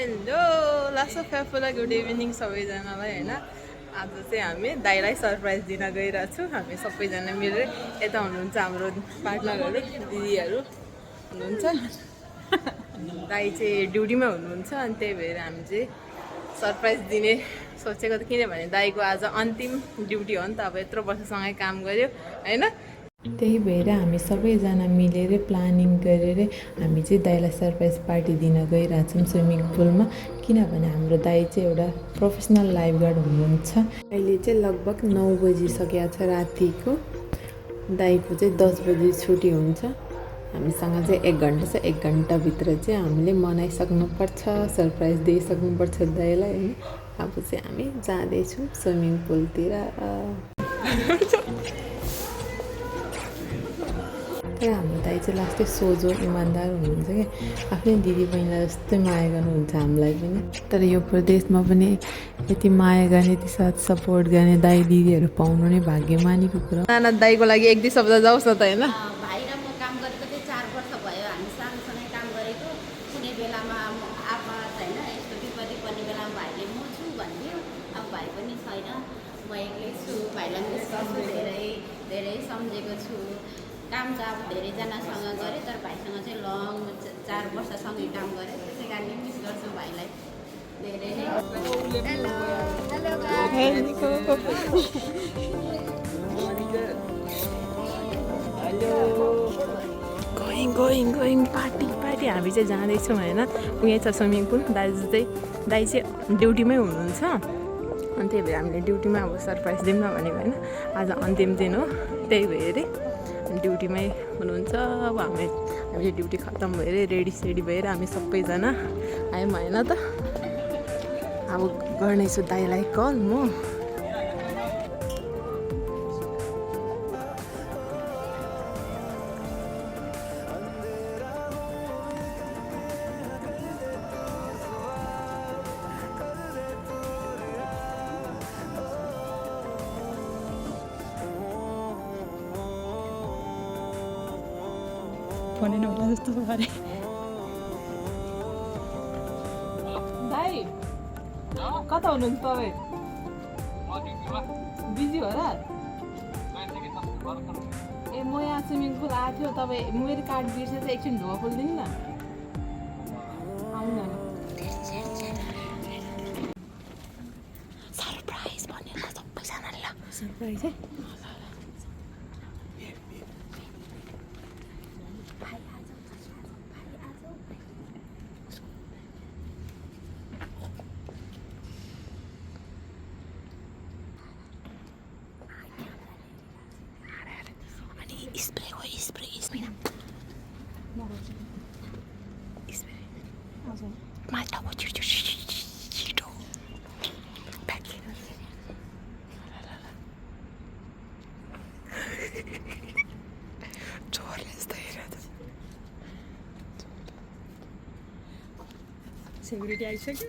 Hello last of फ्याफुला good evening सबैजनालाई होइन। आज चाहिँ हामी दाइलाई सरप्राइज दिन गइरहेको छौँ। हामी सबैजना मिलेर यता हुनुहुन्छ हाम्रो पार्टनरहरू दिदीहरू हुनुहुन्छ। दाइ चाहिँ ड्युटीमा हुनुहुन्छ अनि त्यही भएर हामी चाहिँ सरप्राइज दिने सोचेको त, किनभने दाइको आज अन्तिम ड्युटी हो नि त। अब यत्रो वर्षसँगै काम गर्यो होइन, त्यही भएर हामी सबैजना मिलेर प्लानिङ गरेर हामी चाहिँ दाइलाई सरप्राइज पार्टी दिन गइरहेछौँ स्विमिङ पुलमा। किनभने हाम्रो दाइ चाहिँ एउटा प्रोफेसनल लाइफगार्ड हुनुहुन्छ। अहिले चाहिँ लगभग 9 बजिसकेको छ रातिको। दाइको चाहिँ 10 बजी छुट्टी हुन्छ। हामीसँग चाहिँ 1 घन्टा छ। 1 घन्टाभित्र चाहिँ हामीले मनाइसक्नुपर्छ, सरप्राइज दिइसक्नुपर्छ दाइलाई होइन। अब चाहिँ हामी जाँदैछौँ स्विमिङ पुलतिर। तर हाम्रो दाइ चाहिँ लास्टै सोझो इमान्दार हुनुहुन्छ कि आफ्नै दिदी बहिनीलाई जस्तै माया गर्नुहुन्छ हामीलाई पनि। तर यो प्रदेशमा पनि यति माया गर्ने, यति साथ सपोर्ट गर्ने दाइ दिदीहरू पाउनु नै भाग्यमानीको कुरा। नाना दाइको लागि 1-2 शब्द जाओस् न त होइन। भाइ र म काम गरेको चाहिँ 4 वर्ष भयो। हामी सँगसँगै काम गरेको। कुनै बेलामा आफा होइन यस्तो विपत्ति पर्ने बेलामा भाइले म छु भनिदियो। अब भाइ पनि छैन, म एक्लै छु। भाइलाई मिस गर्छु, धेरै सम्झेको छु। काम चाहिँ अब धेरैजनासँग गरेँ, तर भाइसँग चाहिँ लङ 4 वर्षसँगै काम गरेँ। त्यसै कारणले मिस गर्छु भाइलाई धेरै नै। गोइङ पार्टी हामी चाहिँ जाँदैछौँ होइन। उयो छ स्विमिङ पुल। दाइ चाहिँ ड्युटीमै हुनुहुन्छ अनि त्यही भएर हामीले ड्युटीमा अब सरप्राइज दिउँ न भनेको होइन। आज अन्तिम दिन हो, त्यही भएर ड्युटीमै हुनुहुन्छ। अब हामीले ड्युटी खत्तम भएर रेडी भएर हामी सबैजना आयौँ होइन त। अब गर्नेछु दाइलाई कल म। भनेन होला जस्तो अरे दाइ कता हुनुहुन्छ तपाईँ? बिजी हो र? ए म यहाँ स्विमिङ पुल आएको थियो। तपाईँ मेरो कार्ड बिर्सेछ, एकछिन ढुवा खोलिदिनु न। आउनु न। सरप्राइज भनेको सबैजनाले ल। सरप्राइज है। सेक्युरिटी आइसक्यो।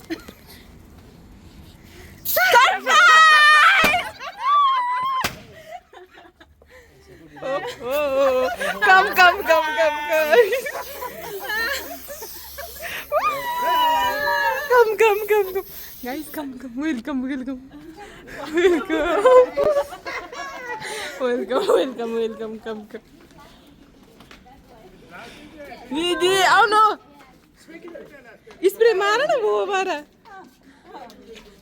कम guys, come welcome come दिदी आउनु। स्प्रे मार न वो मार,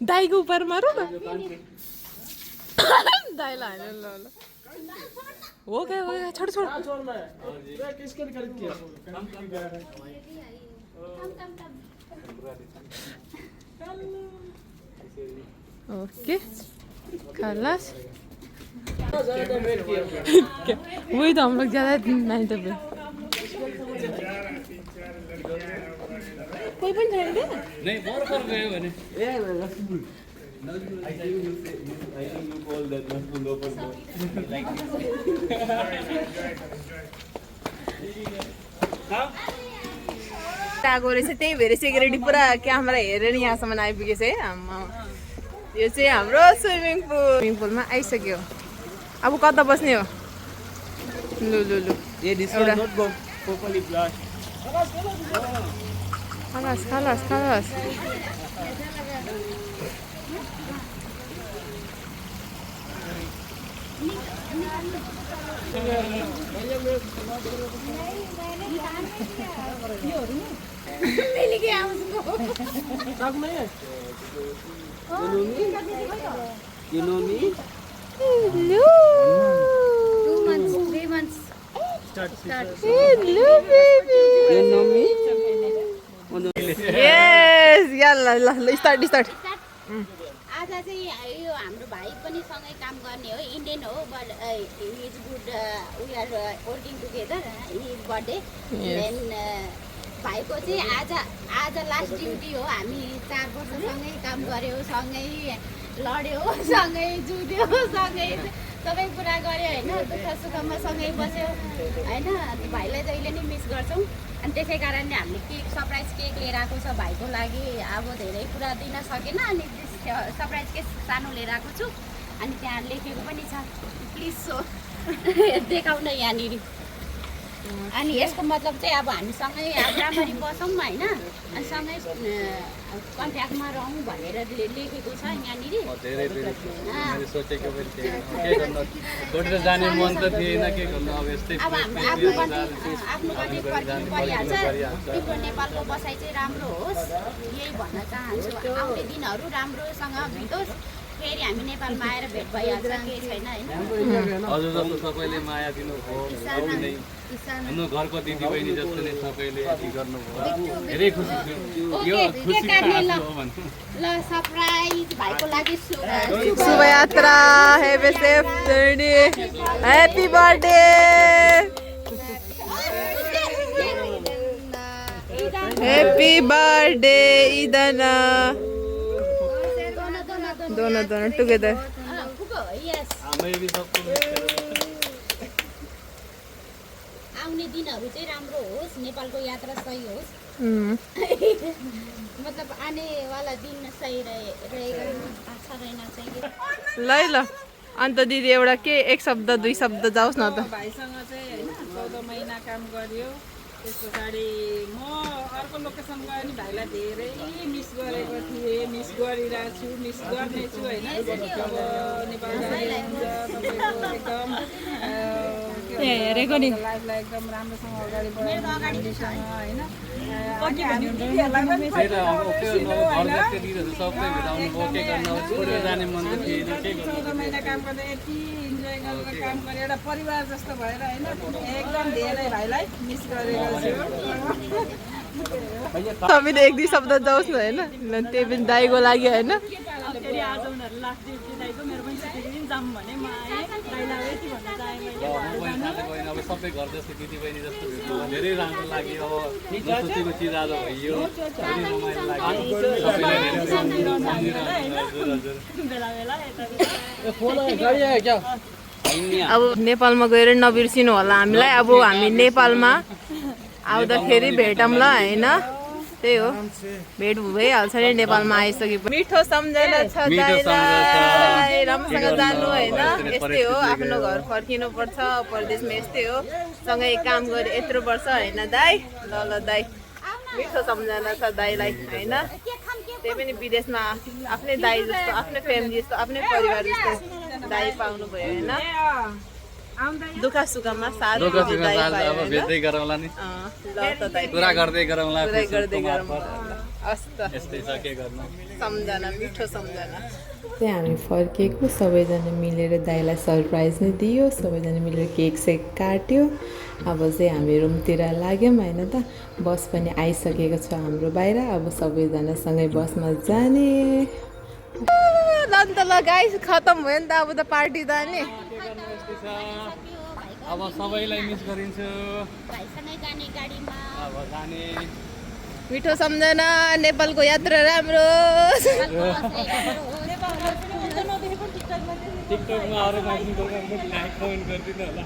दाइको ऊपर मारो न। दाइलाई हाल्नु ल ल। हो गयो छोड। ओके खलास। वही तो हम लोग ज़्यादा नहीं तो कोई पनि छैन नहीं बरबर गयो भने आगो रहेछ। त्यही भएर सेक्युरिटी पुरा क्यामेरा हेरेर यहाँसम्म आइपुगेछ है। यो चाहिँ हाम्रो स्विमिङ पुलमा आइसक्यो। अब कता बस्ने हो? लु ये this one not go properly flush खलास You know me? Hello. 2 months, 3 months. Hello, baby. You know me? Yes. याला ल स्टार्ट आज चाहिँ यो हाम्रो भाइ पनि सँगै काम गर्ने हो, इन्डियन हो, but is good, we are working together, is birthday. Then भाइको चाहिँ आज लास्ट ड्युटी हो। हामी 4 वर्षसँगै काम गऱ्यौँ, सँगै लड्यौँ, सँगै जुध्यौँ, सँगै सबै कुरा गऱ्यो होइन, दुःख सुखमा सँगै बस्यो होइन। भाइलाई जहिले नै मिस गर्छौँ अनि त्यसै कारणले हामीले केक सरप्राइज केक लिएर आएको छ भाइको लागि। अब धेरै कुरा दिन सकेन अनि सरप्राइज केक सानो लिएर आएको छु अनि त्यहाँ लेखेको पनि छ प्लिज सो देखाउन यहाँनिर। अनि यसको मतलब चाहिँ अब हामी सँगै अब राम्ररी बसौँ होइन, अनि सँगै कन्ट्याक्टमा रहौँ भनेर लेखेको छ यहाँनिर। धेरै मैले सोचेको पनि थिएन के गर्नु छोडेर जाने मन त थिएन के गर्नु अब यस्तै अब आफ्नो कति फर्किनु परिहाल्छ। तिम्रो नेपालको बसाइ चाहिँ राम्रो होस् यही भन्न चाहन्छु। आउने दिनहरू राम्रोसँग बितोस्, फेरि हामी नेपालमा आएर भेट भइहाल्छ, केही छैन होइन। हजुर जस्तो सबैले माया दिनुभयो अघि नै हाम्रो घरको दिदी बहिनी जस्तो नै सबैले यति गर्नुभयो, धेरै खुसी छु। यो खुसी हो भन्नु ल सरप्राइज भाइको लागि शुभ यात्रा, have a safe journey, happy birthday, happy birthday इदना, दोनों टुगेदर। यस हामीले सबको आउने दिनहरू चाहिँ राम्रो होस्, नेपालको यात्रा सही होस्, मतलब आने वाला दिन सही रहेगा, अच्छा रहना चाहिए। ल अन्त दिदी एउटा के एक शब्द 2 शब्द जाओस् न त। भाइसँग चाहिँ होइन 14 महिना काम गर्यो। त्यस पछाडि म अर्को लोकेसन गएँ नि भाइलाई धेरै मिस गरेको थिएँ, मिस गरिरहेको छु, मिस गर्नेछु होइन। अब नेपाल एकदम लाइफलाई एकदम राम्रोसँग अगाडि बढाउनुसँग होइन। मेरो अब ओके घरको दिदीहरू सबै भेटाउनु ओके गर्न छोडेर जाने मन त थिएन के गर्नु। 14 महिना काम गर्दा यति इन्जोय गरेर काम गरेर एउटा परिवार जस्तो भएर होइन एकदम धेरै भाइलाई मिस गरेको छु। सबैले 1-2 शब्द जाओस् न होइन, त्यही पनि दाइको लागि होइन। फेरि आज उनीहरू लास्ट ड्युटी दाइको, मेरो पनि छुट्टी दिन जाऊँ भने म आएँ, दाइलाई यति भन्न चाहेँ मैले। अब सबै घर जस्तो दिदी बहिनी जस्तो भेट्नु धेरै राम्रो लाग्यो। अब नसोचेको चिज आज भइयो, धेरै रमाइलो लाग्यो। अब नेपालमा गएर नबिर्सिनु होला हामीलाई। अब हामी नेपालमा आउँदाखेरि भेटौँ ल होइन, त्यही हो भेट भइहाल्छ नि नेपालमा आइसकेपछि। मिठो सम्झना छ दाइलाई, राम्रोसँग जानु होइन, यस्तै हो आफ्नो घर फर्किनु पर्छ, परदेशमा यस्तै हो, सँगै काम गरे यत्रो वर्ष होइन दाइ। ल दाइ मिठो सम्झना छ दाइलाई होइन, त्यही पनि विदेशमा आफ्नै दाइ जस्तो, आफ्नै फ्यामिली जस्तो, आफ्नै परिवार जस्तो दाइ पाउनु भयो होइन। दुःख सुखमा साथ दुःख सुखमा अब भेट्दै गरौँला नि, ल त दाइ कुरा गर्दै गरौँला, गर्दै गरौँ। हस् त यस्तै छ के गर्नु। सम्झना, मिठो सम्झना। चाहिँ हामी फर्केको सबैजना मिलेर दाइलाई सरप्राइज नै दियो, सबैजना मिलेर केक सेक काट्यो। अब चाहिँ हामी रुमतिर लाग्यौँ होइन त, बस पनि आइसकेको छ हाम्रो बाहिर। अब सबैजना सँगै बसमा जाने। अन्त ल गाइस खतम भयो नि त अब त पार्टी जाने। अब सबैलाई मिस गरिन्छु। भाइसँगै जाने गाडीमा अब जाने मिठो सम्झना, नेपालको यात्रा राम्रो। टिकटकमा अरू मान्छेको लाइक कमेन्ट गरिदिनु होला।